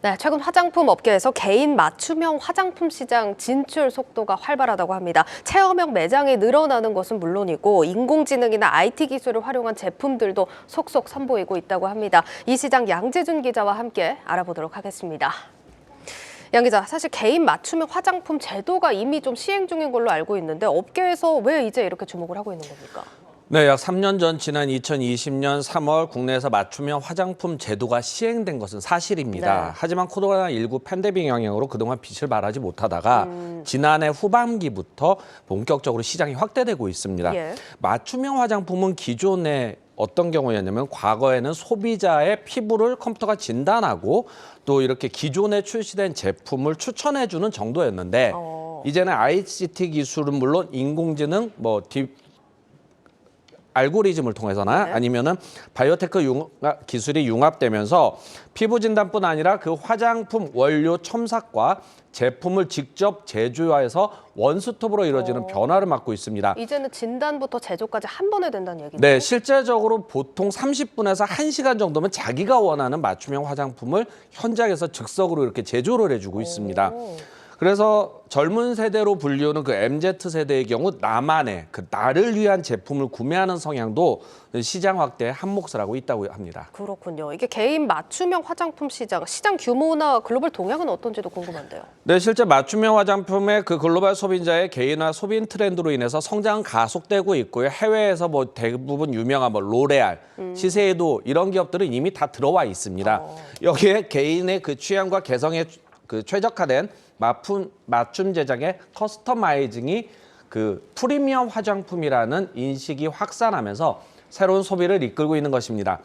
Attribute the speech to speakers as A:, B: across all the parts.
A: 네, 최근 화장품 업계에서 개인 맞춤형 화장품 시장 진출 속도가 활발하다고 합니다. 체험형 매장이 늘어나는 것은 물론이고 인공지능이나 IT 기술을 활용한 제품들도 속속 선보이고 있다고 합니다. 이 시장 양재준 기자와 함께 알아보도록 하겠습니다. 양 기자, 사실 개인 맞춤형 화장품 제도가 이미 좀 시행 중인 걸로 알고 있는데 업계에서 왜 이제 이렇게 주목을 하고 있는 겁니까?
B: 네, 약 3년 전 지난 2020년 3월 국내에서 맞춤형 화장품 제도가 시행된 것은 사실입니다.
A: 네.
B: 하지만 코로나19 팬데믹 영향으로 그동안 빛을 발하지 못하다가 지난해 후반기부터 본격적으로 시장이 확대되고 있습니다.
A: 예.
B: 맞춤형 화장품은 기존에 어떤 경우였냐면 과거에는 소비자의 피부를 컴퓨터가 진단하고 또 이렇게 기존에 출시된 제품을 추천해주는 정도였는데 이제는 ICT 기술은 물론 인공지능, 알고리즘을 통해서나
A: 네.
B: 아니면은 바이오테크 기술이 융합되면서 피부 진단뿐 아니라 그 화장품 원료 첨삭과 제품을 직접 제조해서 원스톱으로 이루어지는 변화를 맞고 있습니다.
A: 이제는 진단부터 제조까지 한 번에 된다는 얘기죠?
B: 네, 실제적으로 보통 30분에서 1시간 정도면 자기가 원하는 맞춤형 화장품을 현장에서 즉석으로 이렇게 제조를 해주고 있습니다. 그래서 젊은 세대로 불리우는 그 MZ 세대의 경우 나만의 그 나를 위한 제품을 구매하는 성향도 시장 확대에 한 몫을 하고 있다고 합니다.
A: 그렇군요. 이게 개인 맞춤형 화장품 시장 규모나 글로벌 동향은 어떤지도 궁금한데요.
B: 네, 실제 맞춤형 화장품의 그 글로벌 소비자의 개인화 소비 트렌드로 인해서 성장은 가속되고 있고요. 해외에서 대부분 유명한 로레알, 시세이도 이런 기업들은 이미 다 들어와 있습니다. 여기에 개인의 그 취향과 개성에 그 최적화된 맞춤 제작의 커스터마이징이 그 프리미엄 화장품이라는 인식이 확산하면서 새로운 소비를 이끌고 있는 것입니다.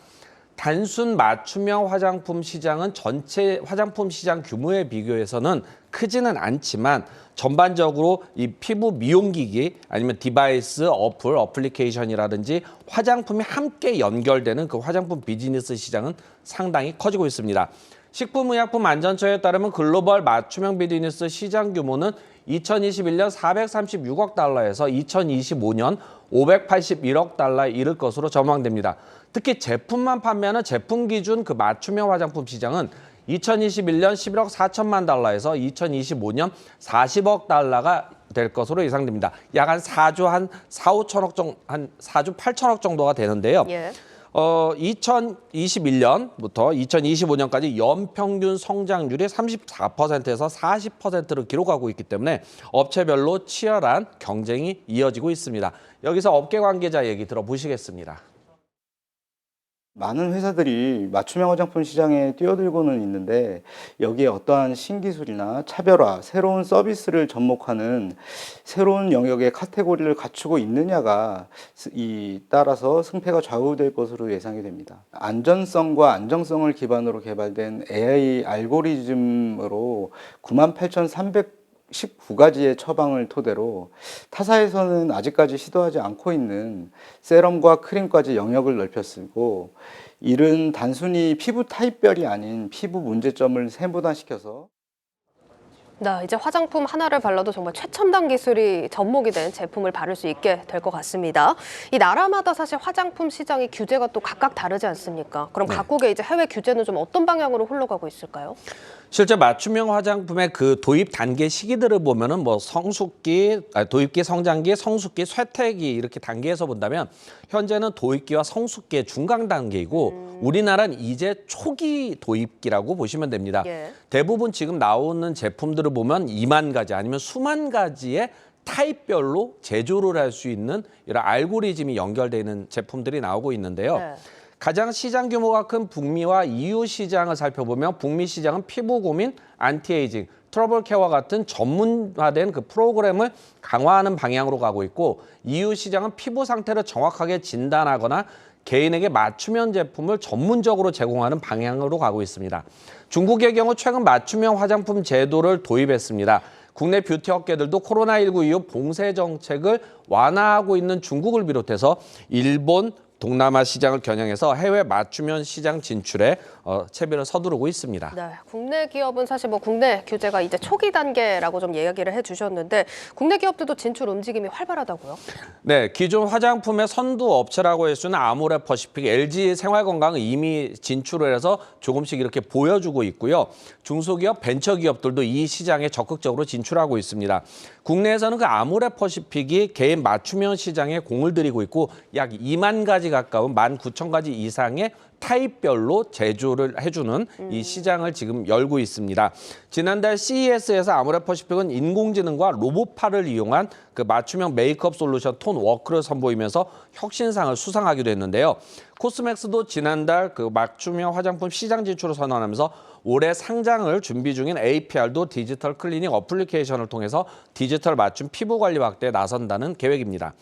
B: 단순 맞춤형 화장품 시장은 전체 화장품 시장 규모에 비교해서는 크지는 않지만 전반적으로 이 피부 미용기기 아니면 디바이스, 어플리케이션이라든지 화장품이 함께 연결되는 그 화장품 비즈니스 시장은 상당히 커지고 있습니다. 식품의약품안전처에 따르면 글로벌 맞춤형 비즈니스 시장 규모는 2021년 436억 달러에서 2025년 581억 달러에 이를 것으로 전망됩니다. 특히 제품만 판매하는 제품 기준 그 맞춤형 화장품 시장은 2021년 11억 4천만 달러에서 2025년 40억 달러가 될 것으로 예상됩니다. 약 한 4조 8천억 정도가 되는데요.
A: 예.
B: 2021년부터 2025년까지 연평균 성장률이 34%에서 40%를 기록하고 있기 때문에 업체별로 치열한 경쟁이 이어지고 있습니다. 여기서 업계 관계자 얘기 들어보시겠습니다.
C: 많은 회사들이 맞춤형 화장품 시장에 뛰어들고는 있는데 여기에 어떠한 신기술이나 차별화, 새로운 서비스를 접목하는 새로운 영역의 카테고리를 갖추고 있느냐가 따라서 승패가 좌우될 것으로 예상이 됩니다. 안전성과 안정성을 기반으로 개발된 AI 알고리즘으로 98,319가지의 처방을 토대로 타사에서는 아직까지 시도하지 않고 있는 세럼과 크림까지 영역을 넓혔고 이는 단순히 피부 타입별이 아닌 피부 문제점을 세분화시켜서
A: 네, 이제 화장품 하나를 발라도 정말 최첨단 기술이 접목이 된 제품을 바를 수 있게 될 것 같습니다. 이 나라마다 사실 화장품 시장의 규제가 또 각각 다르지 않습니까? 그럼 각국의 이제 해외 규제는 좀 어떤 방향으로 흘러가고 있을까요?
B: 실제 맞춤형 화장품의 그 도입 단계 시기들을 보면은 도입기, 성장기, 성숙기, 쇠퇴기 이렇게 단계에서 본다면 현재는 도입기와 성숙기의 중간 단계이고 우리나라는 이제 초기 도입기라고 보시면 됩니다.
A: 예.
B: 대부분 지금 나오는 제품들을 보면 2만 가지 아니면 수만 가지의 타입별로 제조를 할 수 있는 이런 알고리즘이 연결되어 있는 제품들이 나오고 있는데요.
A: 네.
B: 가장 시장 규모가 큰 북미와 EU 시장을 살펴보면 북미 시장은 피부 고민, 안티에이징, 트러블 케어와 같은 전문화된 그 프로그램을 강화하는 방향으로 가고 있고 EU 시장은 피부 상태를 정확하게 진단하거나 개인에게 맞춤형 제품을 전문적으로 제공하는 방향으로 가고 있습니다. 중국의 경우 최근 맞춤형 화장품 제도를 도입했습니다. 국내 뷰티 업계들도 코로나19 이후 봉쇄 정책을 완화하고 있는 중국을 비롯해서 일본, 동남아 시장을 겨냥해서 해외 맞춤형 시장 진출에 채비를 서두르고 있습니다.
A: 네, 국내 기업은 사실 뭐 국내 규제가 이제 초기 단계라고 좀 이야기를 해주셨는데 국내 기업들도 진출 움직임이 활발하다고요?
B: 네, 기존 화장품의 선두 업체라고 할 수는 아모레퍼시픽, LG 생활건강은 이미 진출을 해서 조금씩 이렇게 보여주고 있고요. 중소기업, 벤처기업들도 이 시장에 적극적으로 진출하고 있습니다. 국내에서는 그 아모레퍼시픽이 개인 맞춤형 시장에 공을 들이고 있고 약 2만 가지 가까운 19,000가지 이상의 타입별로 제조를 해주는 이 시장을 지금 열고 있습니다. 지난달 CES에서 아모레퍼시픽은 인공지능과 로봇팔을 이용한 그 맞춤형 메이크업 솔루션 톤 워크를 선보이면서 혁신상을 수상하기도 했는데요. 코스맥스도 지난달 그 맞춤형 화장품 시장 진출을 선언하면서 올해 상장을 준비 중인 APR도 디지털 클리닝 어플리케이션을 통해서 디지털 맞춤 피부 관리 확대에 나선다는 계획입니다.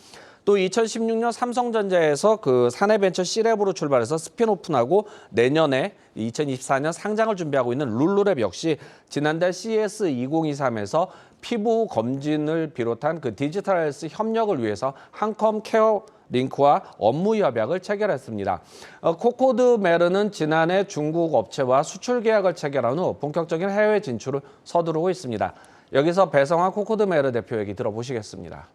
B: 또 2016년 삼성전자에서 그 사내벤처 C랩으로 출발해서 스핀오픈하고 내년에 2024년 상장을 준비하고 있는 룰루랩 역시 지난달 CES 2023에서 피부 검진을 비롯한 그 디지털 헬스 협력을 위해서 한컴 케어 링크와 업무 협약을 체결했습니다. 코코드 메르는 지난해 중국 업체와 수출 계약을 체결한 후 본격적인 해외 진출을 서두르고 있습니다. 여기서 배성환 코코드 메르 대표 얘기 들어보시겠습니다.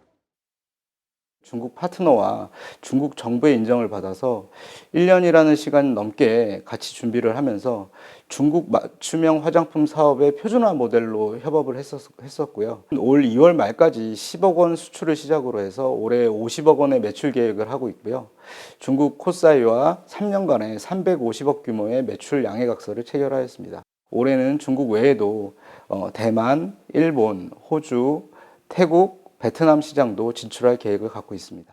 C: 중국 파트너와 중국 정부의 인정을 받아서 1년이라는 시간 넘게 같이 준비를 하면서 중국 맞춤형 화장품 사업의 표준화 모델로 협업을 했었고요. 올 2월 말까지 10억 원 수출을 시작으로 해서 올해 50억 원의 매출 계획을 하고 있고요. 중국 코사이와 3년간의 350억 규모의 매출 양해각서를 체결하였습니다. 올해는 중국 외에도 대만, 일본, 호주, 태국, 베트남 시장도 진출할 계획을 갖고 있습니다.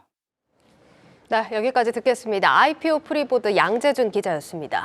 A: 네, 여기까지 듣겠습니다. IPO 프리보드 양재준 기자였습니다.